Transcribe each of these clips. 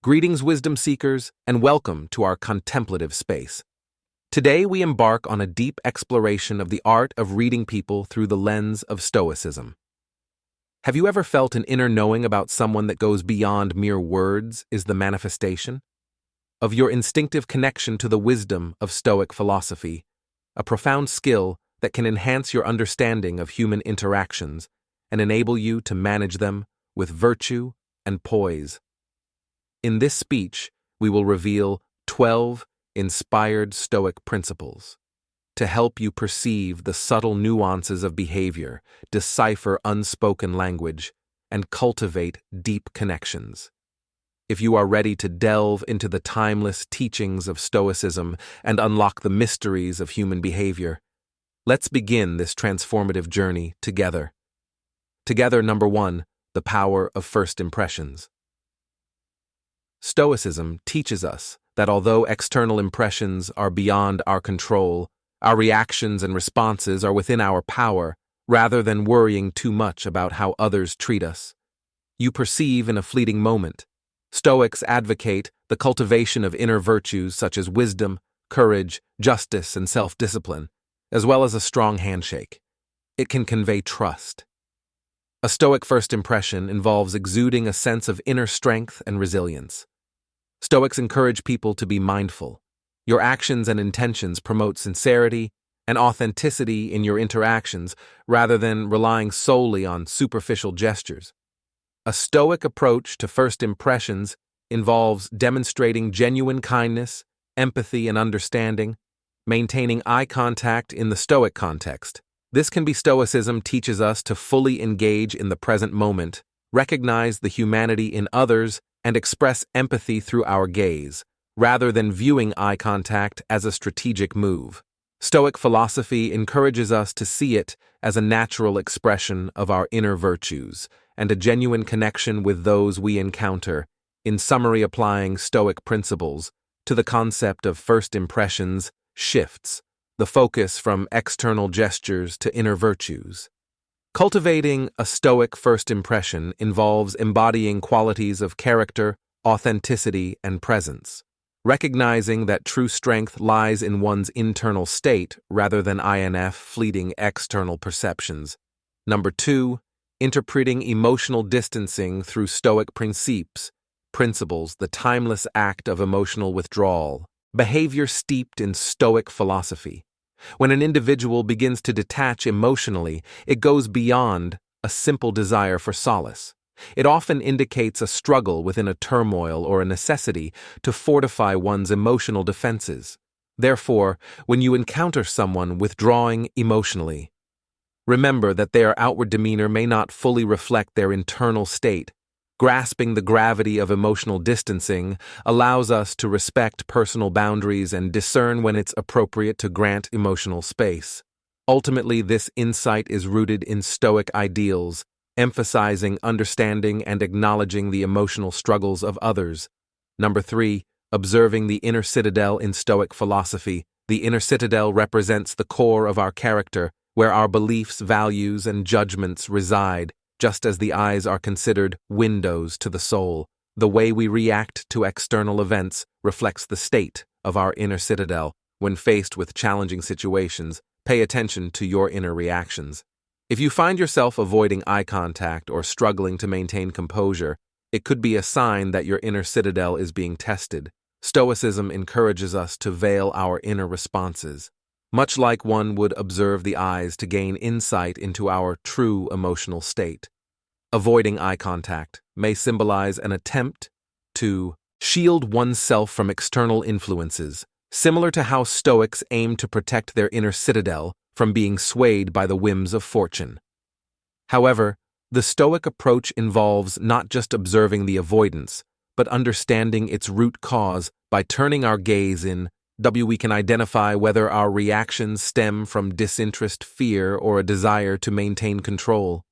Greetings, wisdom seekers, and welcome to our contemplative space. Today we embark on a deep exploration of the art of reading people through the lens of Stoicism. Have you ever felt an inner knowing about someone that goes beyond mere words is the manifestation of your instinctive connection to the wisdom of Stoic philosophy, a profound skill that can enhance your understanding of human interactions and enable you to manage them with virtue and poise? In this speech, we will reveal 12 inspired Stoic principles to help you perceive the subtle nuances of behavior, decipher unspoken language, and cultivate deep connections. If you are ready to delve into the timeless teachings of Stoicism and unlock the mysteries of human behavior, let's begin this transformative journey together. Number 1, the power of first impressions. Stoicism teaches us that although external impressions are beyond our control, our reactions and responses are within our power, rather than worrying too much about how others treat us. You perceive in a fleeting moment. Stoics advocate the cultivation of inner virtues such as wisdom, courage, justice, and self-discipline, as well as a strong handshake. It can convey trust. A Stoic first impression involves exuding a sense of inner strength and resilience. Stoics encourage people to be mindful. Your actions and intentions promote sincerity and authenticity in your interactions rather than relying solely on superficial gestures. A Stoic approach to first impressions involves demonstrating genuine kindness, empathy, and understanding, maintaining eye contact in the Stoic context. This can be Stoicism teaches us to fully engage in the present moment, recognize the humanity in others, and express empathy through our gaze, rather than viewing eye contact as a strategic move. Stoic philosophy encourages us to see it as a natural expression of our inner virtues and a genuine connection with those we encounter, in summary applying Stoic principles to the concept of first impressions shifts the focus from external gestures to inner virtues. Cultivating a Stoic first impression involves embodying qualities of character, authenticity, and presence, recognizing that true strength lies in one's internal state rather than fleeting external perceptions. Number 2, interpreting emotional distancing through Stoic principles, the timeless act of emotional withdrawal, behavior steeped in Stoic philosophy. When an individual begins to detach emotionally, it goes beyond a simple desire for solace. It often indicates a struggle within a turmoil or a necessity to fortify one's emotional defenses. Therefore, when you encounter someone withdrawing emotionally, remember that their outward demeanor may not fully reflect their internal state. Grasping the gravity of emotional distancing allows us to respect personal boundaries and discern when it's appropriate to grant emotional space. Ultimately, this insight is rooted in Stoic ideals, emphasizing understanding and acknowledging the emotional struggles of others. Number 3, observing the inner citadel in Stoic philosophy. The inner citadel represents the core of our character, where our beliefs, values, and judgments reside. Just as the eyes are considered windows to the soul, the way we react to external events reflects the state of our inner citadel. When faced with challenging situations, pay attention to your inner reactions. If you find yourself avoiding eye contact or struggling to maintain composure, it could be a sign that your inner citadel is being tested. Stoicism encourages us to veil our inner responses, much like one would observe the eyes to gain insight into our true emotional state. Avoiding eye contact may symbolize an attempt to shield oneself from external influences, similar to how Stoics aim to protect their inner citadel from being swayed by the whims of fortune. However, the Stoic approach involves not just observing the avoidance, but understanding its root cause. By turning our gaze in, we can identify whether our reactions stem from disinterest, fear, or a desire to maintain control.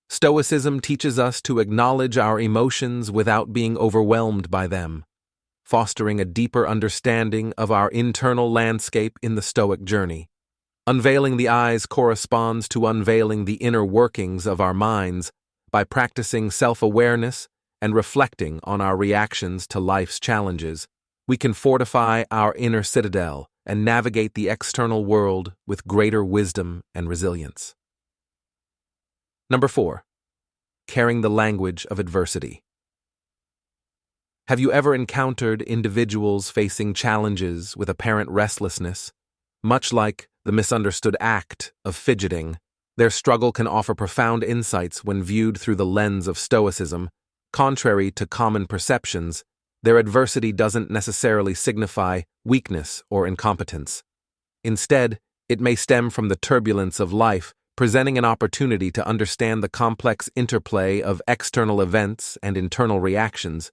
Stoicism teaches us to acknowledge our emotions without being overwhelmed by them, fostering a deeper understanding of our internal landscape in the Stoic journey. Unveiling the eyes corresponds to unveiling the inner workings of our minds. By practicing self-awareness and reflecting on our reactions to life's challenges, we can fortify our inner citadel and navigate the external world with greater wisdom and resilience. Number 4. Carrying the language of adversity. Have you ever encountered individuals facing challenges with apparent restlessness? Much like the misunderstood act of fidgeting, their struggle can offer profound insights when viewed through the lens of Stoicism. Contrary to common perceptions, their adversity doesn't necessarily signify weakness or incompetence. Instead, it may stem from the turbulence of life, presenting an opportunity to understand the complex interplay of external events and internal reactions.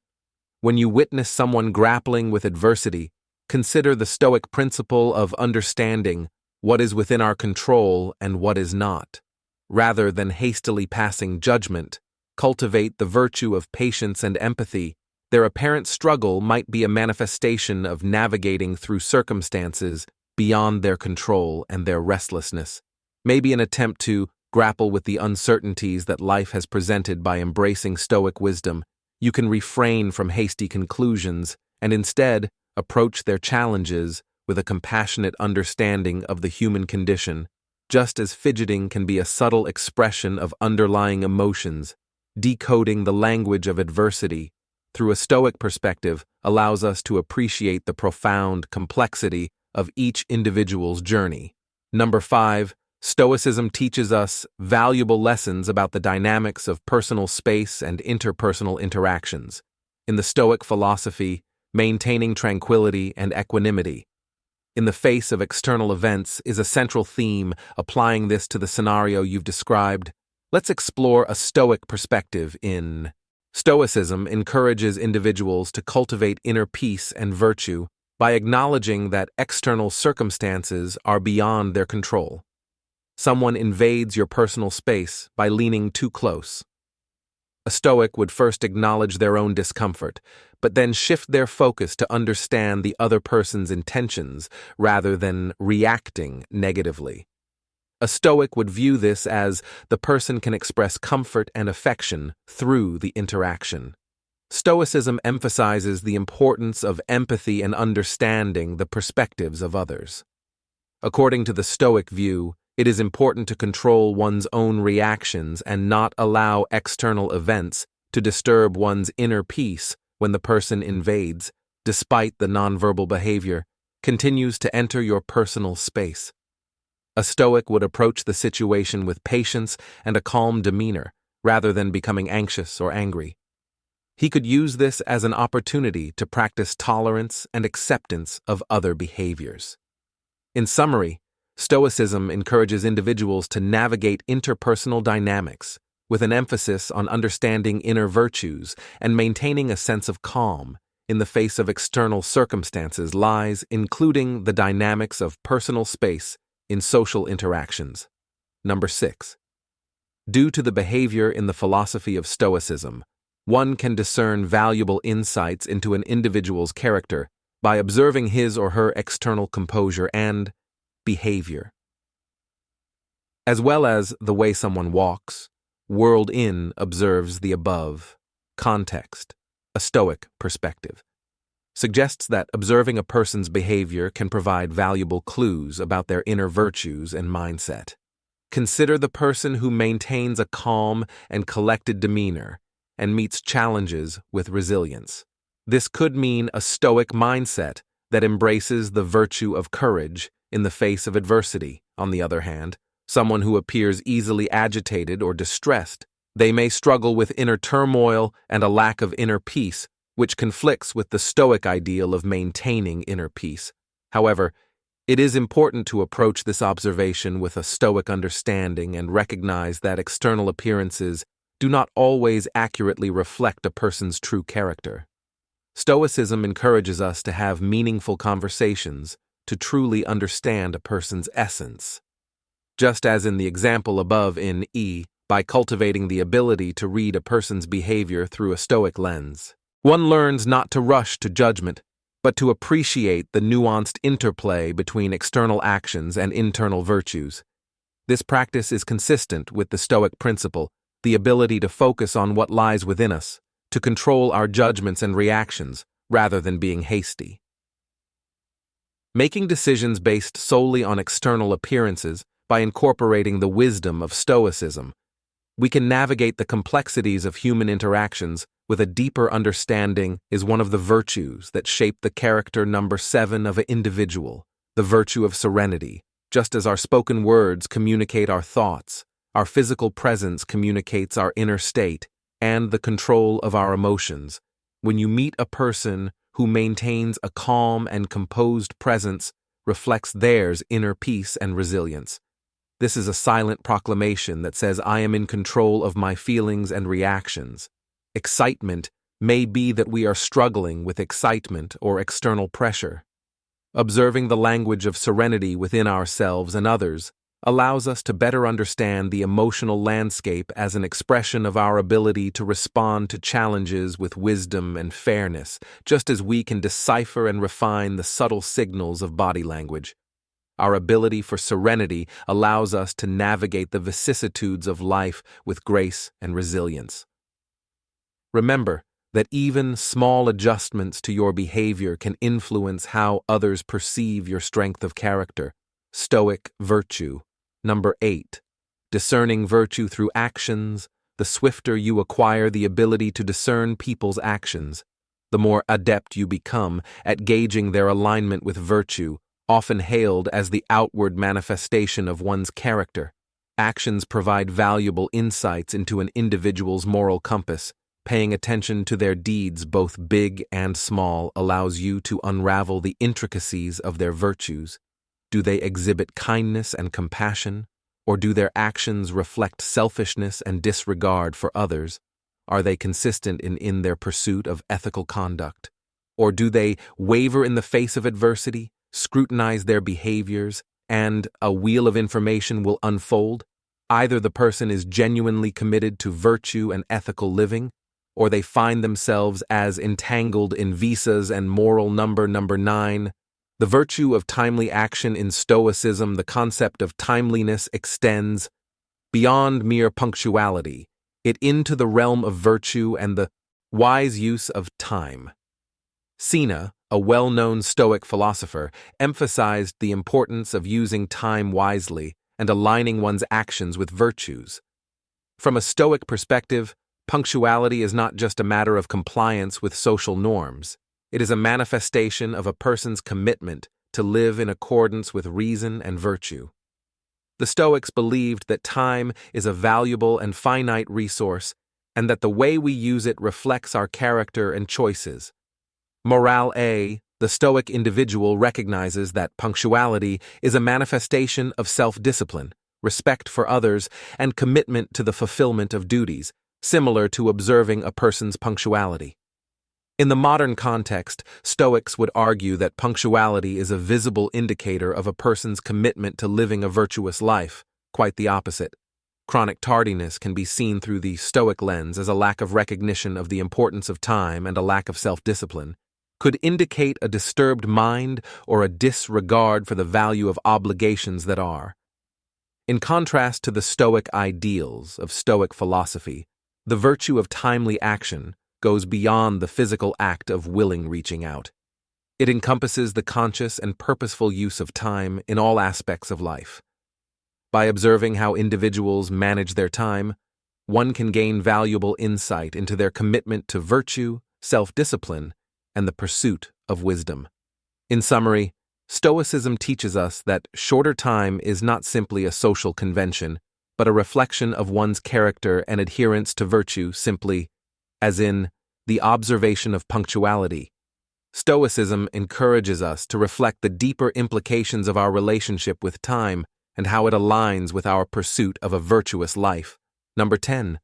When you witness someone grappling with adversity, consider the Stoic principle of understanding what is within our control and what is not. Rather than hastily passing judgment, cultivate the virtue of patience and empathy. Their apparent struggle might be a manifestation of navigating through circumstances beyond their control, and their restlessness may be an attempt to grapple with the uncertainties that life has presented. By embracing Stoic wisdom, you can refrain from hasty conclusions and instead approach their challenges with a compassionate understanding of the human condition. Just as fidgeting can be a subtle expression of underlying emotions, decoding the language of adversity through a Stoic perspective allows us to appreciate the profound complexity of each individual's journey. Number 5. Stoicism teaches us valuable lessons about the dynamics of personal space and interpersonal interactions. In the Stoic philosophy, maintaining tranquility and equanimity in the face of external events is a central theme. Applying this to the scenario you've described, let's explore a Stoic perspective. In Stoicism encourages individuals to cultivate inner peace and virtue by acknowledging that external circumstances are beyond their control. Someone invades your personal space by leaning too close. A Stoic would first acknowledge their own discomfort, but then shift their focus to understand the other person's intentions rather than reacting negatively. A Stoic would view this as the person can express comfort and affection through the interaction. Stoicism emphasizes the importance of empathy and understanding the perspectives of others. According to the Stoic view, it is important to control one's own reactions and not allow external events to disturb one's inner peace. When the person invades, despite the nonverbal behavior, continues to enter your personal space. A Stoic would approach the situation with patience and a calm demeanor, rather than becoming anxious or angry. He could use this as an opportunity to practice tolerance and acceptance of other behaviors. In summary, Stoicism encourages individuals to navigate interpersonal dynamics with an emphasis on understanding inner virtues and maintaining a sense of calm in the face of external circumstances, including the dynamics of personal space in social interactions. Number 6. Due to the behavior in the philosophy of Stoicism, one can discern valuable insights into an individual's character by observing his or her external composure and behavior, as well as the way someone walks. World In observes the above context. A Stoic perspective suggests that observing a person's behavior can provide valuable clues about their inner virtues and mindset. Consider the person who maintains a calm and collected demeanor and meets challenges with resilience. This could mean a Stoic mindset that embraces the virtue of courage in the face of adversity. On the other hand, someone who appears easily agitated or distressed, they may struggle with inner turmoil and a lack of inner peace, which conflicts with the Stoic ideal of maintaining inner peace. However, it is important to approach this observation with a Stoic understanding and recognize that external appearances do not always accurately reflect a person's true character. Stoicism encourages us to have meaningful conversations to truly understand a person's essence. Just as in the example above in by cultivating the ability to read a person's behavior through a Stoic lens, one learns not to rush to judgment, but to appreciate the nuanced interplay between external actions and internal virtues. This practice is consistent with the Stoic principle, the ability to focus on what lies within us, to control our judgments and reactions rather than being hasty. Making decisions based solely on external appearances by incorporating the wisdom of Stoicism, we can navigate the complexities of human interactions with a deeper understanding is one of the virtues that shape the character number 7 of an individual, the virtue of serenity. Just as our spoken words communicate our thoughts, our physical presence communicates our inner state and the control of our emotions. When you meet a person who maintains a calm and composed presence, reflects theirs inner peace and resilience. This is a silent proclamation that says, I am in control of my feelings and reactions. Excitement may be that we are struggling with excitement or external pressure. Observing the language of serenity within ourselves and others allows us to better understand the emotional landscape as an expression of our ability to respond to challenges with wisdom and fairness, just as we can decipher and refine the subtle signals of body language. Our ability for serenity allows us to navigate the vicissitudes of life with grace and resilience. Remember that even small adjustments to your behavior can influence how others perceive your strength of character. Stoic virtue. Number 8. Discerning virtue through actions. The swifter you acquire the ability to discern people's actions, the more adept you become at gauging their alignment with virtue, often hailed as the outward manifestation of one's character. Actions provide valuable insights into an individual's moral compass. Paying attention to their deeds, both big and small, allows you to unravel the intricacies of their virtues. Do they exhibit kindness and compassion, or do their actions reflect selfishness and disregard for others? Are they consistent in their pursuit of ethical conduct? Or do they waver in the face of adversity, scrutinize their behaviors, and a wheel of information will unfold? Either the person is genuinely committed to virtue and ethical living, or they find themselves as entangled in visas and moral number 9. The virtue of timely action in Stoicism, the concept of timeliness extends beyond mere punctuality, it into the realm of virtue and the wise use of time. Seneca, a well-known Stoic philosopher, emphasized the importance of using time wisely and aligning one's actions with virtues. From a Stoic perspective, punctuality is not just a matter of compliance with social norms. It is a manifestation of a person's commitment to live in accordance with reason and virtue. The Stoics believed that time is a valuable and finite resource, and that the way we use it reflects our character and choices. Morale A. The Stoic individual recognizes that punctuality is a manifestation of self-discipline, respect for others, and commitment to the fulfillment of duties, similar to observing a person's punctuality. In the modern context, Stoics would argue that punctuality is a visible indicator of a person's commitment to living a virtuous life. Quite the opposite. Chronic tardiness can be seen through the Stoic lens as a lack of recognition of the importance of time and a lack of self-discipline, could indicate a disturbed mind or a disregard for the value of obligations that are. In contrast to the Stoic ideals of Stoic philosophy, the virtue of timely action goes beyond the physical act of willing reaching out. It encompasses the conscious and purposeful use of time in all aspects of life. By observing how individuals manage their time, one can gain valuable insight into their commitment to virtue, self-discipline, and the pursuit of wisdom. In summary, Stoicism teaches us that shorter time is not simply a social convention, but a reflection of one's character and adherence to virtue simply, as in the observation of punctuality. Stoicism encourages us to reflect the deeper implications of our relationship with time and how it aligns with our pursuit of a virtuous life. Number 10.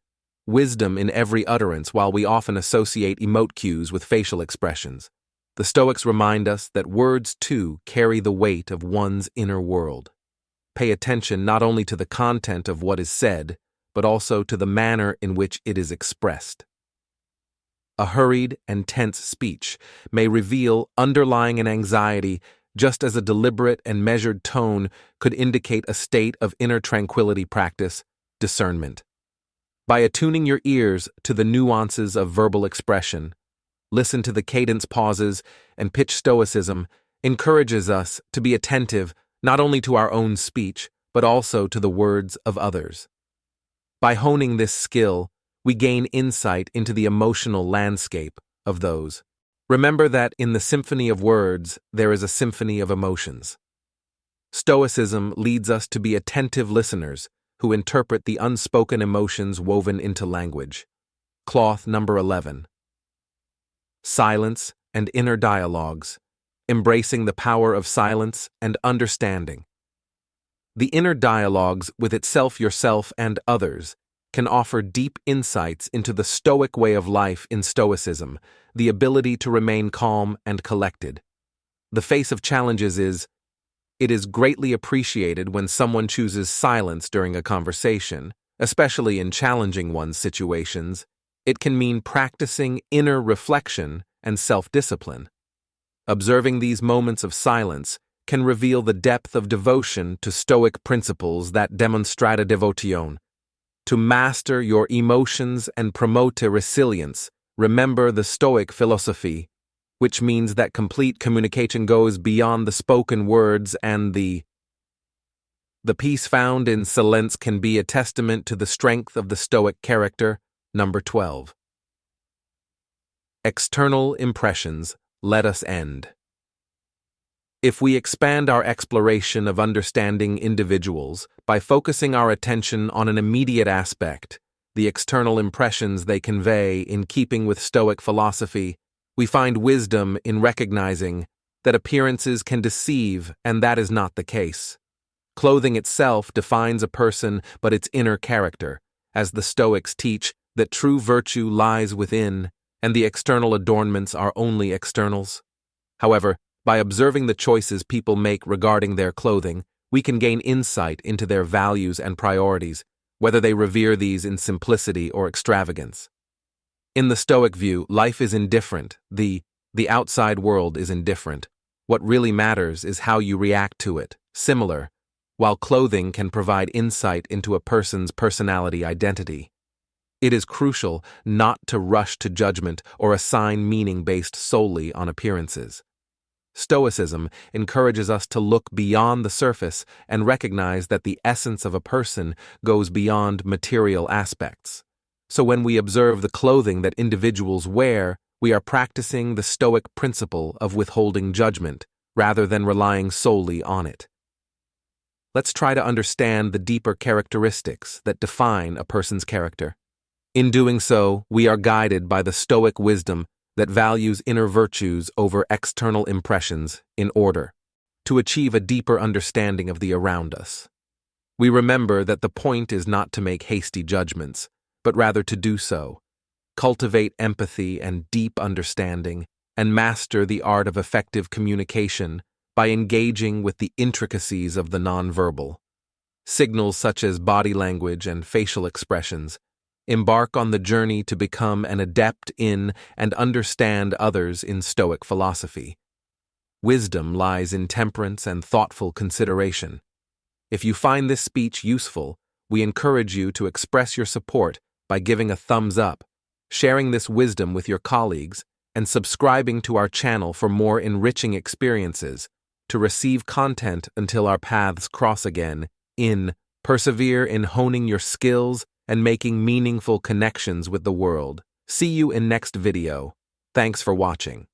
Wisdom in every utterance. While we often associate emote cues with facial expressions, the Stoics remind us that words too carry the weight of one's inner world. Pay attention not only to the content of what is said, but also to the manner in which it is expressed. A hurried and tense speech may reveal underlying anxiety, just as a deliberate and measured tone could indicate a state of inner tranquility. Practice discernment. By attuning your ears to the nuances of verbal expression, listen to the cadence pauses, and pitch Stoicism encourages us to be attentive not only to our own speech, but also to the words of others. By honing this skill, we gain insight into the emotional landscape of those. Remember that in the symphony of words, there is a symphony of emotions. Stoicism leads us to be attentive listeners who interpret the unspoken emotions woven into language. Cloth number 11. Silence and inner dialogues, embracing the power of silence and understanding. The inner dialogues with itself, yourself, and others can offer deep insights into the Stoic way of life. In Stoicism, the ability to remain calm and collected. The face of challenges it is greatly appreciated when someone chooses silence during a conversation, especially in challenging one's situations. It can mean practicing inner reflection and self-discipline. Observing these moments of silence can reveal the depth of devotion to Stoic principles that demonstrata devotion. To master your emotions and promote resilience, remember the Stoic philosophy, which means that complete communication goes beyond the spoken words, and the peace found in silence can be a testament to the strength of the Stoic character. Number 12. External impressions, let us end. If we expand our exploration of understanding individuals by focusing our attention on an immediate aspect, the external impressions they convey in keeping with Stoic philosophy, we find wisdom in recognizing that appearances can deceive, and that is not the case. Clothing itself defines a person, but its inner character, as the Stoics teach that true virtue lies within, and the external adornments are only externals. However, by observing the choices people make regarding their clothing, we can gain insight into their values and priorities, whether they revere these in simplicity or extravagance. In the Stoic view, life is indifferent, the outside world is indifferent. What really matters is how you react to it. Similar, while clothing can provide insight into a person's personality identity, it is crucial not to rush to judgment or assign meaning based solely on appearances. Stoicism encourages us to look beyond the surface and recognize that the essence of a person goes beyond material aspects. So when we observe the clothing that individuals wear, we are practicing the Stoic principle of withholding judgment rather than relying solely on it. Let's try to understand the deeper characteristics that define a person's character. In doing so, we are guided by the Stoic wisdom that values inner virtues over external impressions in order to achieve a deeper understanding of the around us. We remember that the point is not to make hasty judgments, but rather to do so, cultivate empathy and deep understanding, and master the art of effective communication by engaging with the intricacies of the nonverbal. Signals such as body language and facial expressions. Embark on the journey to become an adept in and understand others in Stoic philosophy. Wisdom lies in temperance and thoughtful consideration. If you find this speech useful, we encourage you to express your support by giving a thumbs up, sharing this wisdom with your colleagues, and subscribing to our channel for more enriching experiences to receive content until our paths cross again. Persevere in honing your skills and making meaningful connections with the world. See you in next video. Thanks for watching.